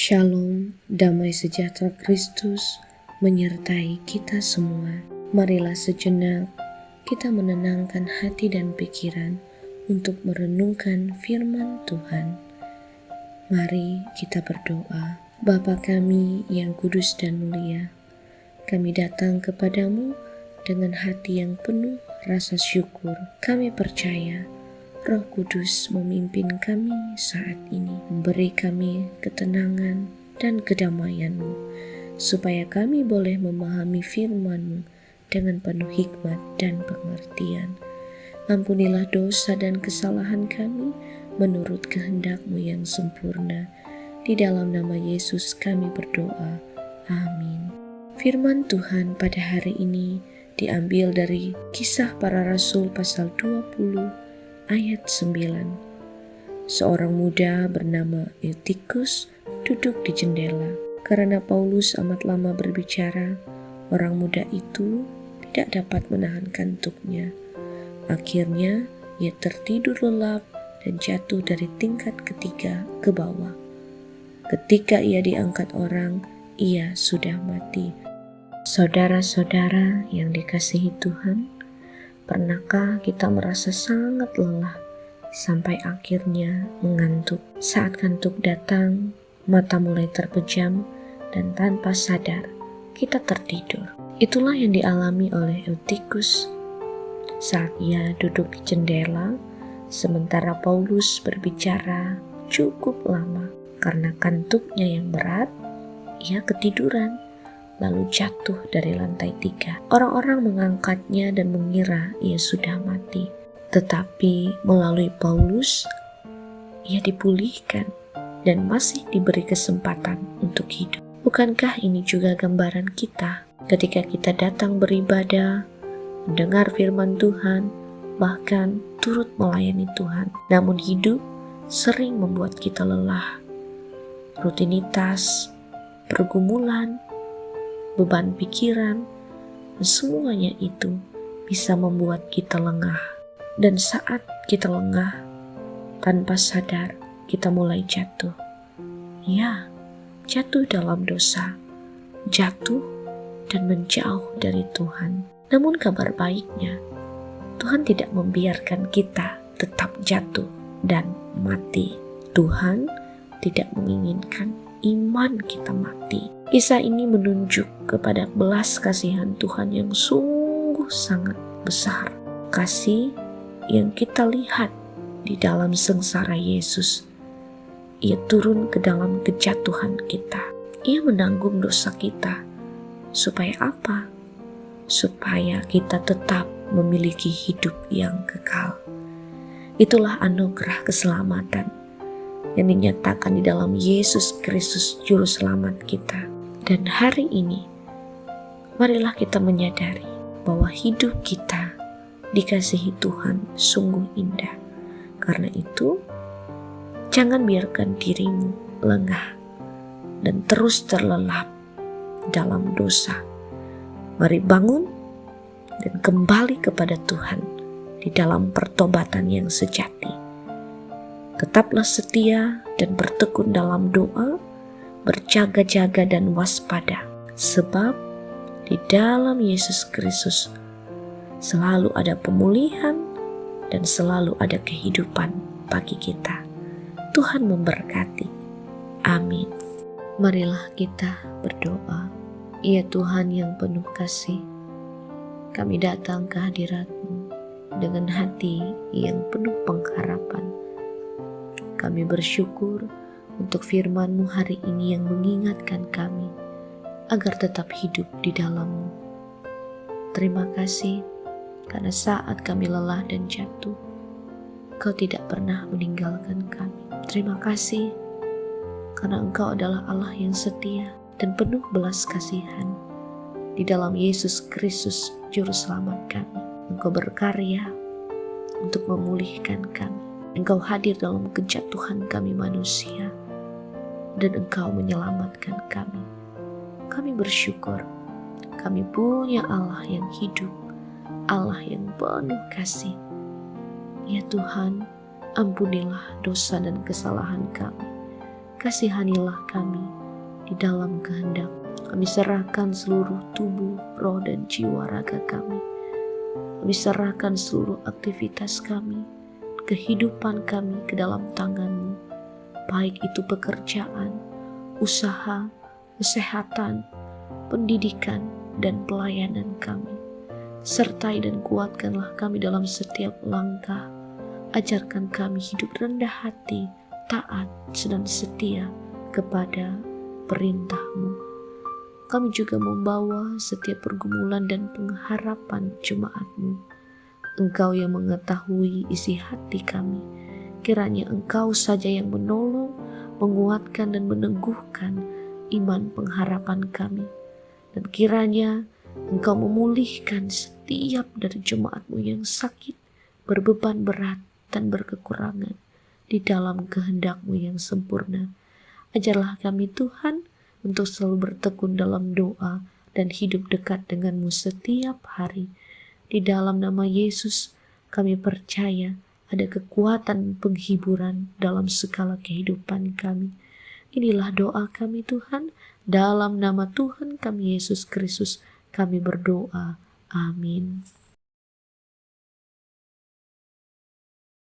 Shalom, damai sejahtera Kristus menyertai kita semua. Marilah sejenak kita menenangkan hati dan pikiran untuk merenungkan firman Tuhan. Mari kita berdoa. Bapa kami yang kudus dan mulia, kami datang kepadamu dengan hati yang penuh rasa syukur. Kami percaya Roh Kudus memimpin kami saat ini, memberi kami ketenangan dan kedamaian-Mu, supaya kami boleh memahami firman-Mu dengan penuh hikmat dan pengertian. Ampunilah dosa dan kesalahan kami menurut kehendak-Mu yang sempurna. Di dalam nama Yesus kami berdoa. Amin. Firman Tuhan pada hari ini diambil dari Kisah Para Rasul pasal 20 ayat 9. Seorang muda bernama Eutikus duduk di jendela. Karena Paulus amat lama berbicara, orang muda itu tidak dapat menahan kantuknya. Akhirnya ia tertidur lelap dan jatuh dari tingkat ketiga ke bawah. Ketika ia diangkat orang, ia sudah mati. Saudara-saudara yang dikasihi Tuhan, pernahkah kita merasa sangat lelah sampai akhirnya mengantuk? Saat kantuk datang, mata mulai terpejam dan tanpa sadar kita tertidur. Itulah yang dialami oleh Eutikus saat ia duduk di jendela sementara Paulus berbicara cukup lama. Karena kantuknya yang berat, ia ketiduran lalu jatuh dari lantai 3. Orang-orang mengangkatnya dan mengira ia sudah mati. Tetapi melalui Paulus, ia dipulihkan dan masih diberi kesempatan untuk hidup. Bukankah ini juga gambaran kita ketika kita datang beribadah, mendengar firman Tuhan, bahkan turut melayani Tuhan, namun hidup sering membuat kita lelah. Rutinitas, pergumulan, beban pikiran, semuanya itu bisa membuat kita lengah. Dan saat kita lengah, tanpa sadar kita mulai jatuh. Ya, jatuh dalam dosa, jatuh dan menjauh dari Tuhan. Namun kabar baiknya, Tuhan tidak membiarkan kita tetap jatuh dan mati. Tuhan tidak menginginkan iman kita mati. Kisah ini menunjuk kepada belas kasihan Tuhan yang sungguh sangat besar. Kasih yang kita lihat di dalam sengsara Yesus. Ia turun ke dalam kejatuhan kita. Ia menanggung dosa kita. Supaya apa? Supaya kita tetap memiliki hidup yang kekal. Itulah anugerah keselamatan yang dinyatakan di dalam Yesus Kristus Juru Selamat kita. Dan hari ini, marilah kita menyadari bahwa hidup kita dikasihi Tuhan sungguh indah. Karena itu, jangan biarkan dirimu lengah dan terus terlelap dalam dosa. Mari bangun dan kembali kepada Tuhan di dalam pertobatan yang sejati. Tetaplah setia dan bertekun dalam doa, berjaga-jaga dan waspada. Sebab di dalam Yesus Kristus selalu ada pemulihan dan selalu ada kehidupan bagi kita. Tuhan memberkati. Amin. Marilah kita berdoa. Ya Tuhan yang penuh kasih, kami datang ke hadirat-Mu dengan hati yang penuh pengharapan. Kami bersyukur untuk firman-Mu hari ini yang mengingatkan kami agar tetap hidup di dalam-Mu. Terima kasih karena saat kami lelah dan jatuh, Engkau tidak pernah meninggalkan kami. Terima kasih karena Engkau adalah Allah yang setia dan penuh belas kasihan. Di dalam Yesus Kristus Juru Selamat kami, Engkau berkarya untuk memulihkan kami. Engkau hadir dalam kejatuhan kami manusia, dan Engkau menyelamatkan kami. Kami bersyukur, kami punya Allah yang hidup, Allah yang penuh kasih. Ya Tuhan, ampunilah dosa dan kesalahan kami. Kasihanilah kami di dalam kehendak. Kami serahkan seluruh tubuh, roh, dan jiwa raga kami. Kami serahkan seluruh aktivitas kami, kehidupan kami ke dalam tangan-Mu, baik itu pekerjaan, usaha, kesehatan, pendidikan, dan pelayanan kami. Sertai dan kuatkanlah kami dalam setiap langkah. Ajarkan kami hidup rendah hati, taat, dan setia kepada perintah-Mu. Kami juga membawa setiap pergumulan dan pengharapan jemaat-Mu. Engkau yang mengetahui isi hati kami. Kiranya Engkau saja yang menolong, menguatkan, dan meneguhkan iman pengharapan kami. Dan kiranya Engkau memulihkan setiap dari jemaat-Mu yang sakit, berbeban berat, dan berkekurangan di dalam kehendak-Mu yang sempurna. Ajarlah kami Tuhan untuk selalu bertekun dalam doa dan hidup dekat dengan-Mu setiap hari. Di dalam nama Yesus kami percaya ada kekuatan penghiburan dalam segala kehidupan kami. Inilah doa kami Tuhan, dalam nama Tuhan kami Yesus Kristus kami berdoa. Amin.